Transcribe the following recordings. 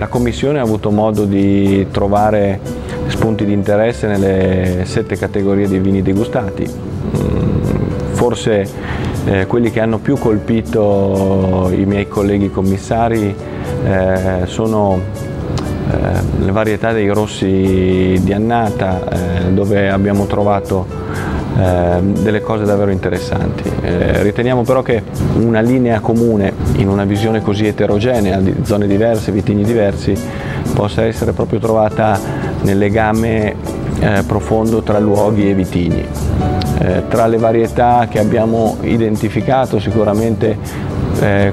Commissione ha avuto modo di trovare spunti di interesse nelle 7 categorie di vini degustati. Forse quelli che hanno più colpito i miei colleghi commissari sono le varietà dei rossi di annata, dove abbiamo trovato delle cose davvero interessanti. Riteniamo però che una linea comune in una visione così eterogenea di zone diverse, vitigni diversi, possa essere proprio trovata nel legame profondo tra luoghi e vitigni. Tra le varietà che abbiamo identificato, sicuramente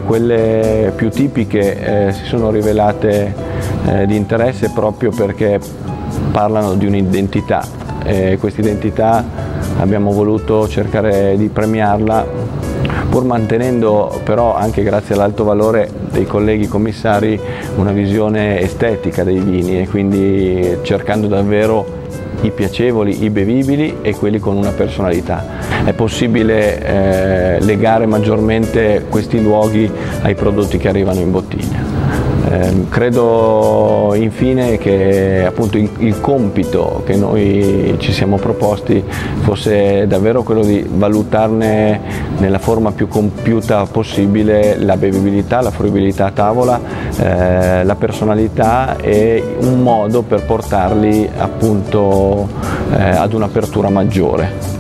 quelle più tipiche si sono rivelate di interesse proprio perché parlano di un'identità. Questa identità abbiamo voluto cercare di premiarla, pur mantenendo però, anche grazie all'alto valore dei colleghi commissari, una visione estetica dei vini, e quindi cercando davvero i piacevoli, i bevibili e quelli con una personalità. È possibile legare maggiormente questi luoghi ai prodotti che arrivano in bottiglia. Credo infine che appunto il compito che noi ci siamo proposti fosse davvero quello di valutarne nella forma più compiuta possibile la bevibilità, la fruibilità a tavola, la personalità e un modo per portarli appunto ad un'apertura maggiore.